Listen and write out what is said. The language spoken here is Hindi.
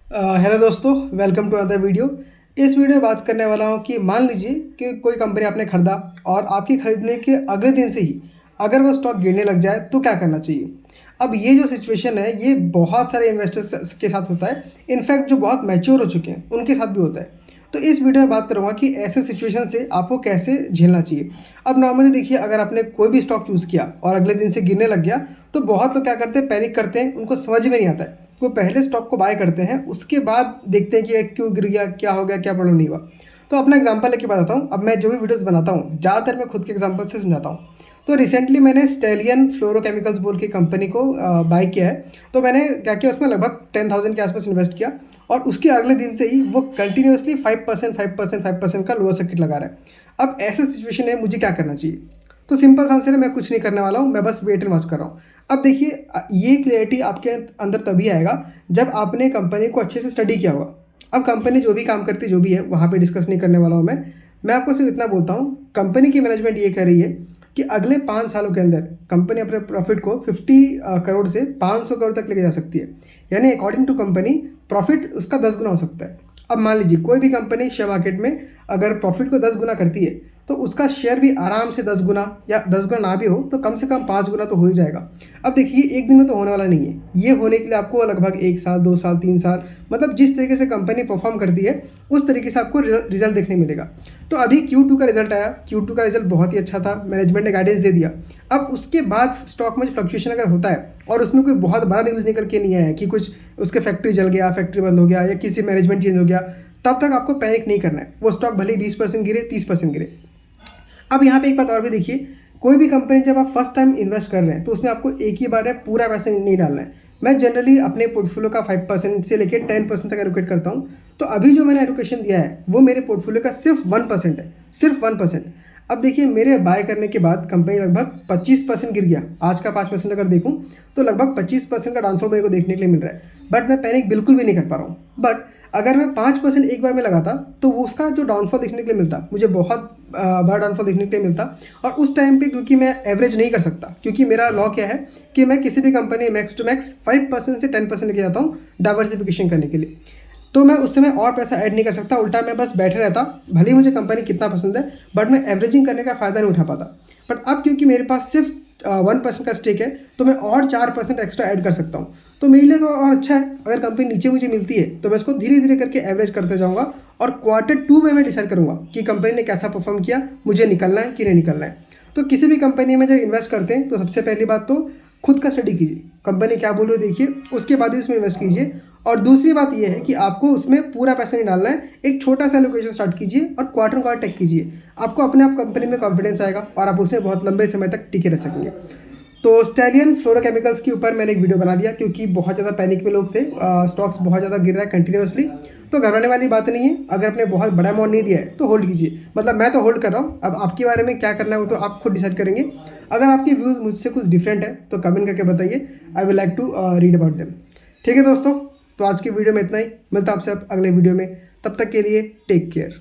हेलो दोस्तों, वेलकम टू अदर वीडियो। इस वीडियो में बात करने वाला हूँ कि मान लीजिए कि कोई कंपनी आपने खरीदा और आपकी खरीदने के अगले दिन से ही अगर वो स्टॉक गिरने लग जाए तो क्या करना चाहिए। अब ये जो सिचुएशन है ये बहुत सारे इन्वेस्टर्स के साथ होता है। इनफैक्ट जो बहुत मैच्योर हो चुके हैं उनके साथ भी होता है। तो इस वीडियो में बात करूँगा कि ऐसे सिचुएशन से आपको कैसे झेलना चाहिए। अब नॉर्मली देखिए, अगर आपने कोई भी स्टॉक चूज़ किया और अगले दिन से गिरने लग गया तो बहुत लोग क्या करते हैं, पैनिक करते हैं। उनको समझ में नहीं आता है, वो पहले स्टॉक को बाय करते हैं, उसके बाद देखते हैं कि ये क्यों गिर गया, क्या हो गया, क्या प्रॉब्लम नहीं हुआ। तो अपना एग्जांपल लेके बताता हूँ। अब मैं जो भी वीडियोस बनाता हूँ ज़्यादातर मैं खुद के एग्जांपल से समझाता हूँ। तो रिसेंटली मैंने स्टेलियन फ्लोरोकेमिकल्स बोल के कंपनी को बाय किया है। तो मैंने क्या किया, उसमें लगभग 10,000 के आसपास इन्वेस्ट किया और उसके अगले दिन से ही वो कंटिन्यूसली 5% 5% 5% का लोअर सर्किट लगा रहा है। अब ऐसा सिचुएशन है, मुझे क्या करना चाहिए? तो सिंपल आंसर है, मैं कुछ नहीं करने वाला हूँ, मैं बस वेट एंड वॉच कर रहा हूँ। अब देखिए, ये क्लैरिटी आपके अंदर तभी आएगा जब आपने कंपनी को अच्छे से स्टडी किया होगा। अब कंपनी जो भी काम करती है, जो भी है, वहाँ पे डिस्कस नहीं करने वाला हूँ मैं आपको सिर्फ इतना बोलता हूँ, कंपनी की मैनेजमेंट ये कह रही है कि अगले 5 सालों के अंदर कंपनी अपने प्रॉफिट को 50 करोड़ से 500 करोड़ तक लेके जा सकती है। यानी अकॉर्डिंग टू कंपनी प्रॉफिट उसका 10 गुना हो सकता है। अब मान लीजिए कोई भी कंपनी शेयर मार्केट में अगर प्रॉफिट को 10 गुना करती है तो उसका शेयर भी आराम से 10 गुना, या 10 गुना ना भी हो तो कम से कम 5 गुना तो हो ही जाएगा। अब देखिए, एक दिन में तो होने वाला नहीं है। ये होने के लिए आपको लगभग 1 साल, 2 साल, 3 साल, मतलब जिस तरीके से कंपनी परफॉर्म करती है उस तरीके से आपको रिजल्ट देखने मिलेगा। तो अभी Q2 का रिजल्ट आया, Q2 का रिजल्ट बहुत ही अच्छा था, मैनेजमेंट ने गाइडेंस दे दिया। अब उसके बाद स्टॉक में फ्लक्चुएशन अगर होता है और उसमें कोई बहुत बड़ा न्यूज़ निकल के नहीं आया कि कुछ उसके फैक्ट्री जल गया, फैक्ट्री बंद हो गया, या किसी मैनेजमेंट चेंज हो गया, तब तक आपको पैनिक नहीं करना है। वो स्टॉक भले ही 20% गिरे, 30% गिरे। अब यहाँ पे एक बात और भी देखिए, कोई भी कंपनी जब आप फर्स्ट टाइम इन्वेस्ट कर रहे हैं तो उसमें आपको एक ही बार में पूरा पैसा नहीं डालना है। मैं जनरली अपने पोर्टफोलियो का 5% से लेकर 10% तक एलोकेट करता हूँ। तो अभी जो मैंने एलोकेशन दिया है वो मेरे पोर्टफोलियो का सिर्फ 1% है, सिर्फ 1%। अब देखिए, मेरे बाय करने के बाद कंपनी लगभग 25% गिर गया। आज का 5% अगर देखूँ तो लगभग 25% का डाउनफॉल मेरे को देखने के लिए मिल रहा है। बट मैं पैनिक बिल्कुल भी नहीं कर पा रहा हूँ। बट अगर मैं 5% एक बार में लगाता तो उसका जो डाउनफॉल देखने के लिए मिलता, मुझे बहुत बड़ा डाउनफॉल देखने के लिए मिलता। और उस टाइम पे क्योंकि मैं एवरेज नहीं कर सकता, क्योंकि मेरा लॉ क्या है कि मैं किसी भी कंपनी मैक्स टू मैक्स 5% से 10% लेके जाता हूँ डाइवर्सिफिकेशन करने के लिए। तो मैं उस समय और पैसा ऐड नहीं कर सकता, उल्टा मैं बस बैठे रहता। भले ही मुझे कंपनी कितना पसंद है बट मैं एवरेजिंग करने का फ़ायदा नहीं उठा पाता। बट अब क्योंकि मेरे पास सिर्फ 1% का स्टेक है तो मैं और 4% एक्स्ट्रा ऐड कर सकता हूँ। तो मेरे लिए तो और अच्छा है। अगर कंपनी नीचे मुझे मिलती है तो मैं इसको धीरे धीरे करके एवरेज करते जाऊँगा और Q2 में मैं डिसाइड करूँगा कि कंपनी ने कैसा परफॉर्म किया, मुझे निकलना है कि नहीं निकलना है। तो किसी भी कंपनी में जब इन्वेस्ट करते हैं तो सबसे पहली बात तो खुद का स्टडी कीजिए, कंपनी क्या बोल रही है देखिए, उसके बाद ही उसमें इन्वेस्ट कीजिए। और दूसरी बात यह है कि आपको उसमें पूरा पैसा नहीं डालना है, एक छोटा सा एलोकेशन स्टार्ट कीजिए और क्वार्टर टेक कीजिए। आपको अपने आप कंपनी में कॉन्फिडेंस आएगा और आप उसमें बहुत लंबे समय तक टिके रह सकेंगे। तो स्टेलियन फ्लोरोकेमिकल्स के ऊपर मैंने एक वीडियो बना दिया क्योंकि बहुत ज़्यादा पैनिक में लोग थे। स्टॉक्स बहुत ज़्यादा गिर रहा है कंटिन्यूसली। तो घबराने वाली बात नहीं है। अगर आपने बहुत बड़ा अमाउंट नहीं दिया है तो होल्ड कीजिए, मतलब मैं तो होल्ड कर रहा हूँ। अब आपके बारे में क्या करना है वो तो आप खुद डिसाइड करेंगे। अगर आपके व्यूज़ मुझसे कुछ डिफरेंट है तो कमेंट करके बताइए, I will like to read about them. ठीक है दोस्तों, तो आज की वीडियो में इतना ही। मिलता है आपसे अगले वीडियो में, तब तक के लिए टेक केयर।